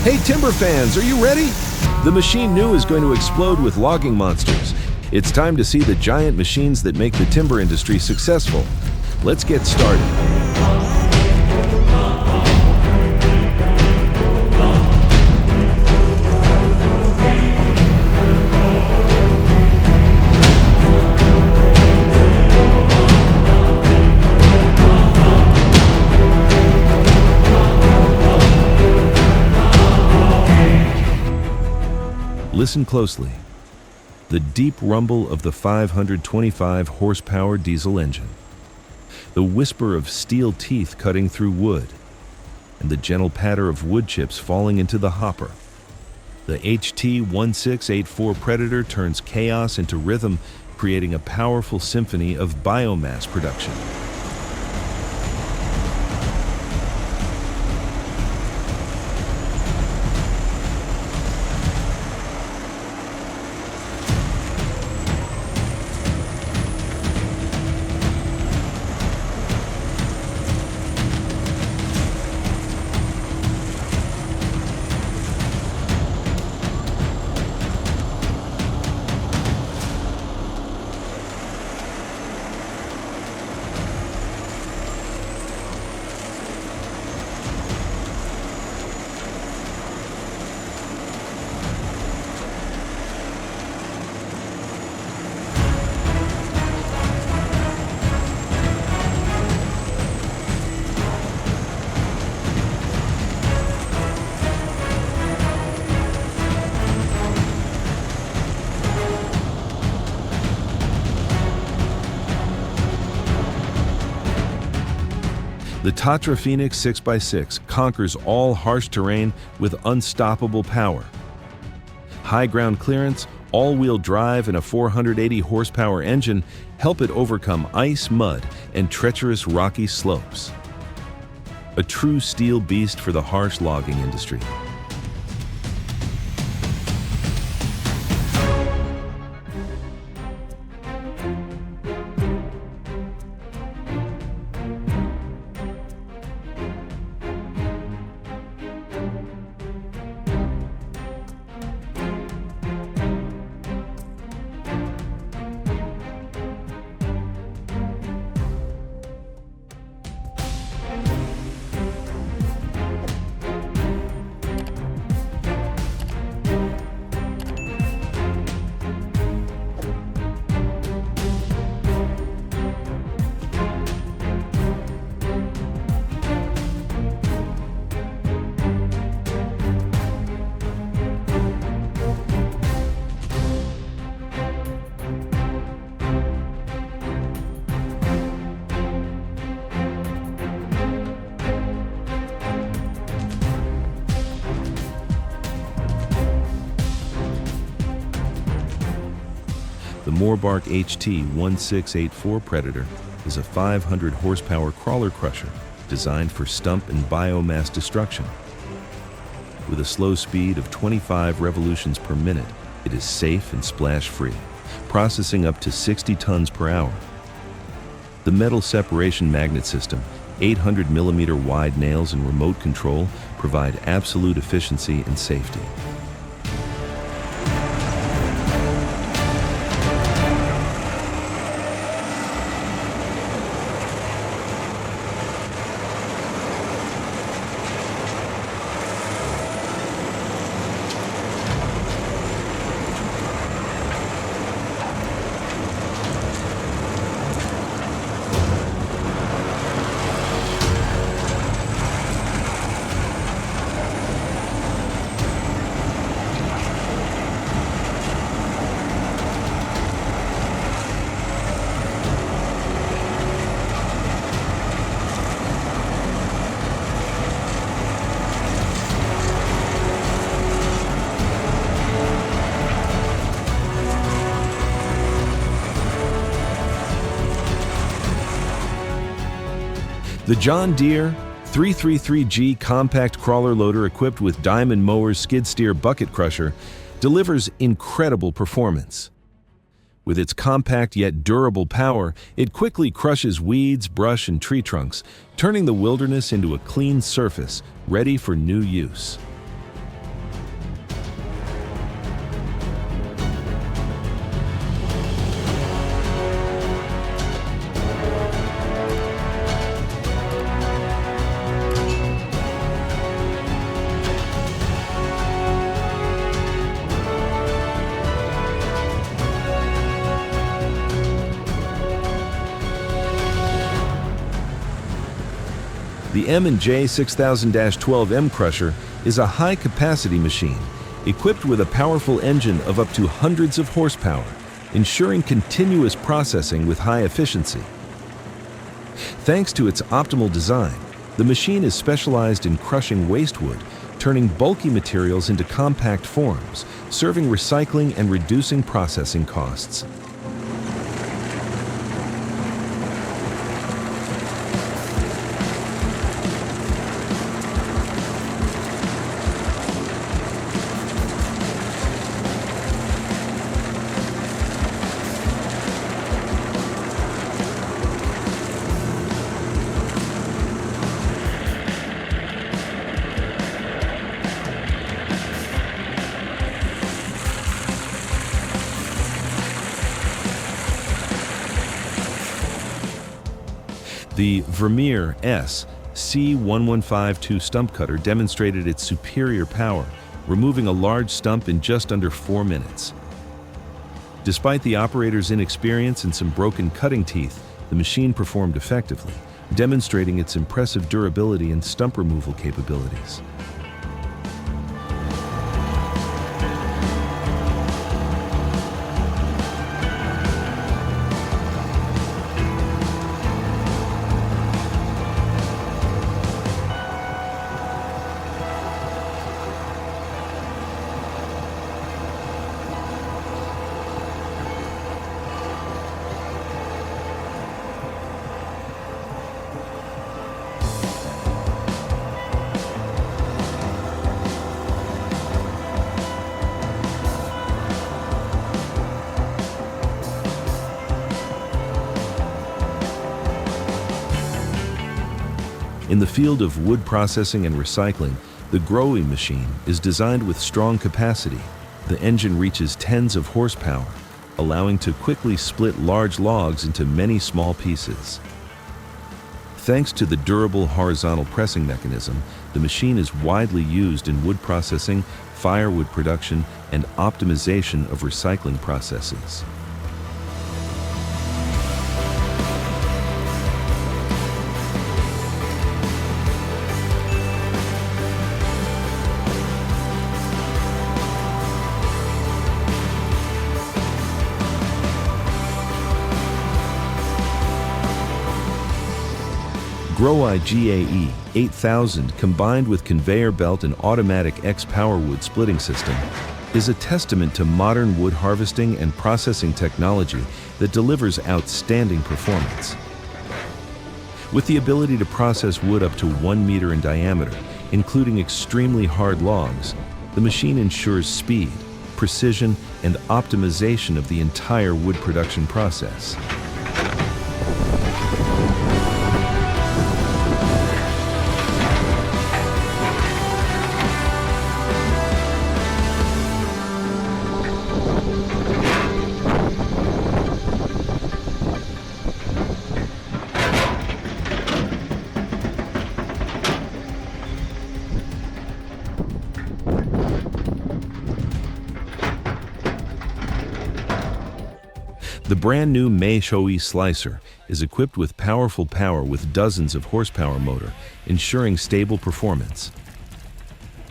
Hey timber fans, are you ready? The machine new is going to explode with logging monsters. It's time to see the giant machines that make the timber industry successful. Let's get started. Listen closely. The deep rumble of the 525 horsepower diesel engine. The whisper of steel teeth cutting through wood. And the gentle patter of wood chips falling into the hopper. The HT1684 Predator turns chaos into rhythm, creating a powerful symphony of biomass production. The Tatra Phoenix 6x6 conquers all harsh terrain with unstoppable power. High ground clearance, all-wheel drive, and a 480 horsepower engine help it overcome ice, mud, and treacherous rocky slopes. A true steel beast for the harsh logging industry. The Moorbark HT1684 Predator is a 500 horsepower crawler crusher designed for stump and biomass destruction. With a slow speed of 25 revolutions per minute, it is safe and splash-free, processing up to 60 tons per hour. The metal separation magnet system, 800mm wide nails, and remote control provide absolute efficiency and safety. The John Deere 333G compact crawler loader equipped with Diamond Mower's skid steer bucket crusher delivers incredible performance. With its compact yet durable power, it quickly crushes weeds, brush, and tree trunks, turning the wilderness into a clean surface ready for new use. The M&J 6000-12M crusher is a high-capacity machine equipped with a powerful engine of up to hundreds of horsepower, ensuring continuous processing with high efficiency. Thanks to its optimal design, the machine is specialized in crushing waste wood, turning bulky materials into compact forms, serving recycling and reducing processing costs. The Vermeer S C1152 stump cutter demonstrated its superior power, removing a large stump in just under 4 minutes. Despite the operator's inexperience and some broken cutting teeth, the machine performed effectively, demonstrating its impressive durability and stump removal capabilities. In the field of wood processing and recycling, the growing machine is designed with strong capacity. The engine reaches tens of horsepower, allowing to quickly split large logs into many small pieces. Thanks to the durable horizontal pressing mechanism, the machine is widely used in wood processing, firewood production, and optimization of recycling processes. GrowEye GAE 8000 combined with conveyor belt and automatic X-Power wood splitting system is a testament to modern wood harvesting and processing technology that delivers outstanding performance. With the ability to process wood up to 1 meter in diameter, including extremely hard logs, the machine ensures speed, precision, and optimization of the entire wood production process. The brand new Meishoe slicer is equipped with powerful power with dozens of horsepower motor, ensuring stable performance.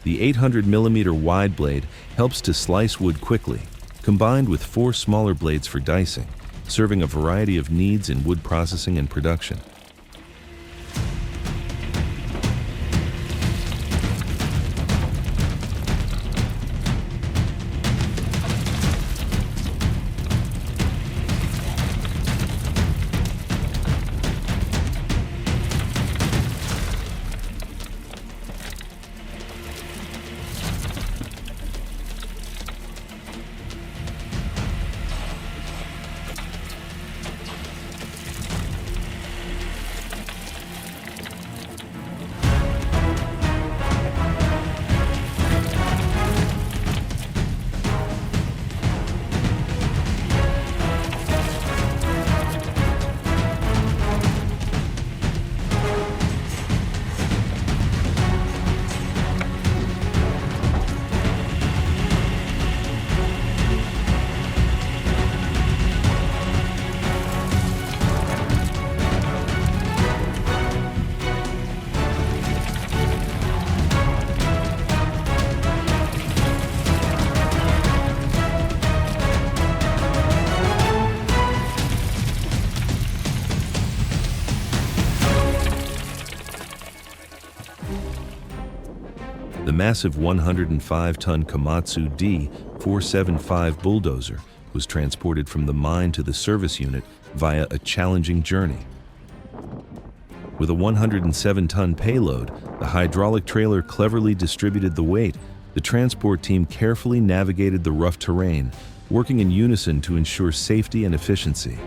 The 800mm wide blade helps to slice wood quickly, combined with 4 smaller blades for dicing, serving a variety of needs in wood processing and production. The massive 105-ton Komatsu D475 bulldozer was transported from the mine to the service unit via a challenging journey. With a 107-ton payload, the hydraulic trailer cleverly distributed the weight. The transport team carefully navigated the rough terrain, working in unison to ensure safety and efficiency.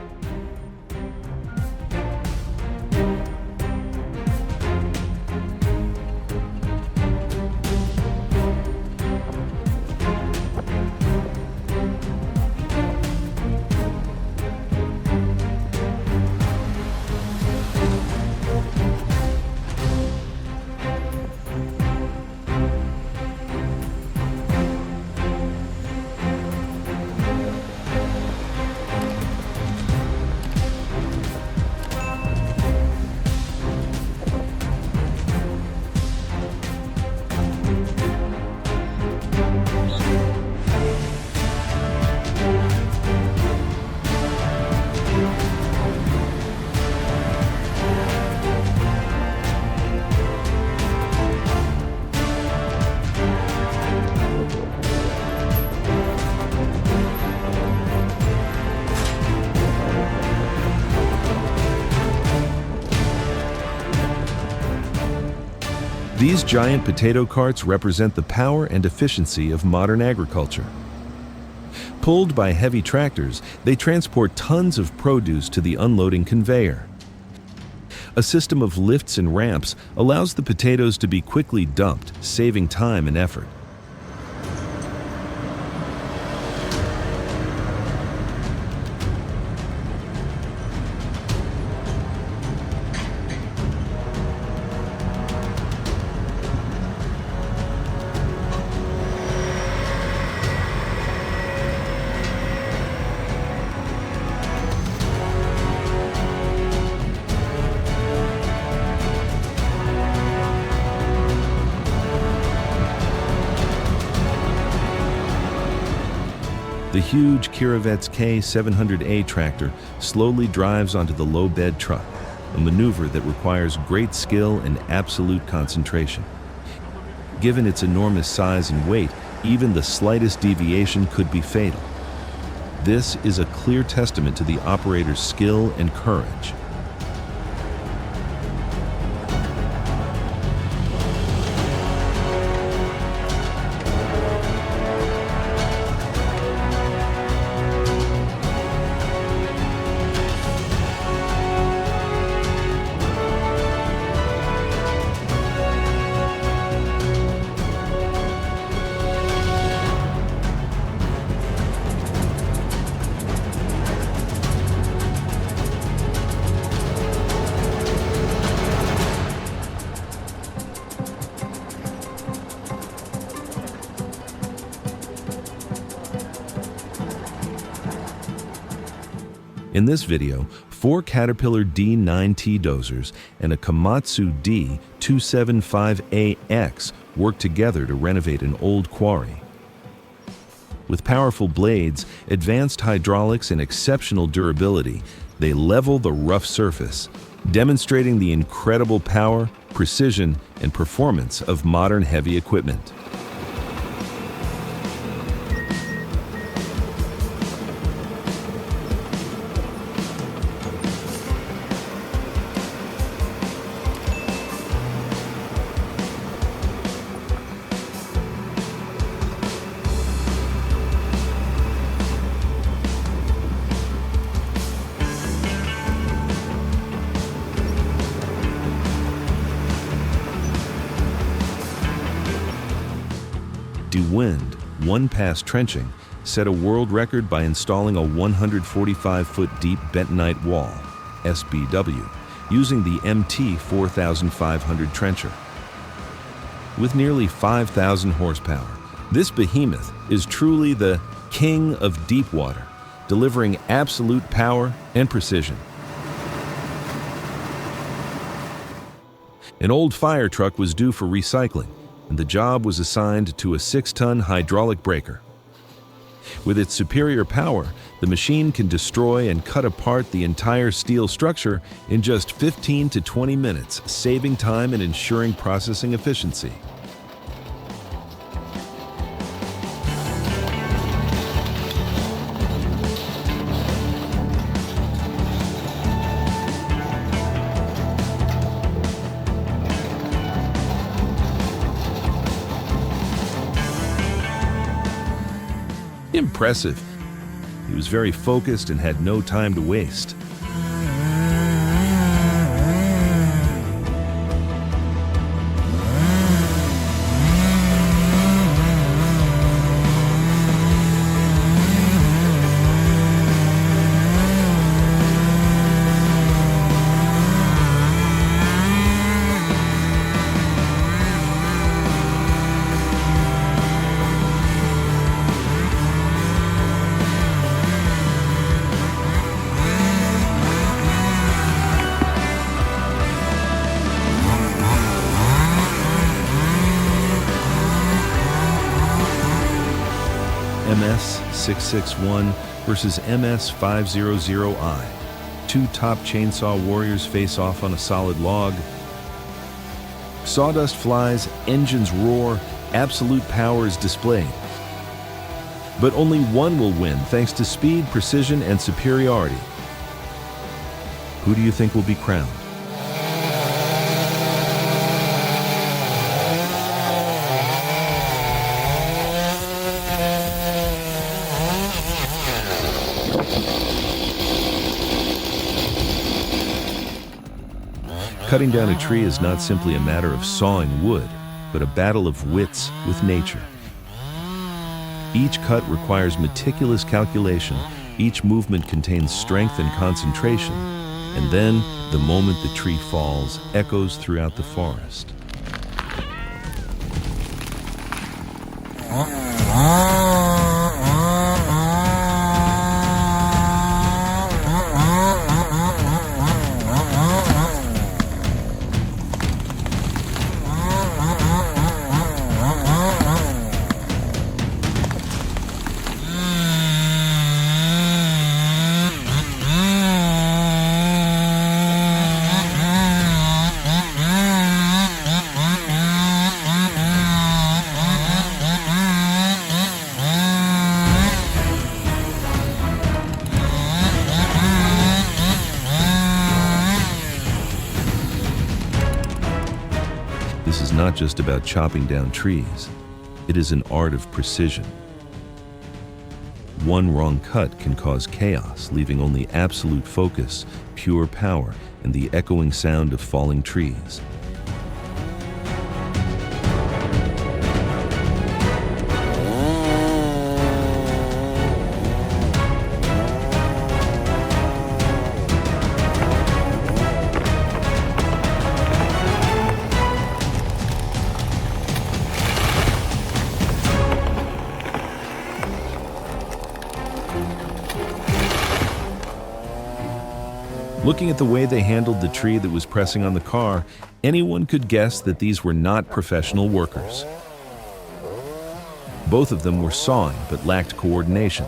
These giant potato carts represent the power and efficiency of modern agriculture. Pulled by heavy tractors, they transport tons of produce to the unloading conveyor. A system of lifts and ramps allows the potatoes to be quickly dumped, saving time and effort. The huge Kirovets K700A tractor slowly drives onto the low-bed truck, a maneuver that requires great skill and absolute concentration. Given its enormous size and weight, even the slightest deviation could be fatal. This is a clear testament to the operator's skill and courage. In this video, 4 Caterpillar D9T dozers and a Komatsu D275AX work together to renovate an old quarry. With powerful blades, advanced hydraulics, and exceptional durability, they level the rough surface, demonstrating the incredible power, precision, and performance of modern heavy equipment. DeWind, one-pass trenching, set a world record by installing a 145-foot deep bentonite wall, SBW, using the MT 4500 trencher. With nearly 5,000 horsepower, this behemoth is truly the king of deep water, delivering absolute power and precision. An old fire truck was due for recycling, and the job was assigned to a 6-ton hydraulic breaker. With its superior power, the machine can destroy and cut apart the entire steel structure in just 15 to 20 minutes, saving time and ensuring processing efficiency. Impressive. He was very focused and had no time to waste. MS-661 versus MS-500I. Two top chainsaw warriors face off on a solid log. Sawdust flies, engines roar, absolute power is displayed. But only one will win thanks to speed, precision, and superiority. Who do you think will be crowned? Cutting down a tree is not simply a matter of sawing wood, but a battle of wits with nature. Each cut requires meticulous calculation, each movement contains strength and concentration, and then, the moment the tree falls, echoes throughout the forest. This is not just about chopping down trees. It is an art of precision. One wrong cut can cause chaos, leaving only absolute focus, pure power, and the echoing sound of falling trees. Looking at the way they handled the tree that was pressing on the car, anyone could guess that these were not professional workers. Both of them were sawing but lacked coordination.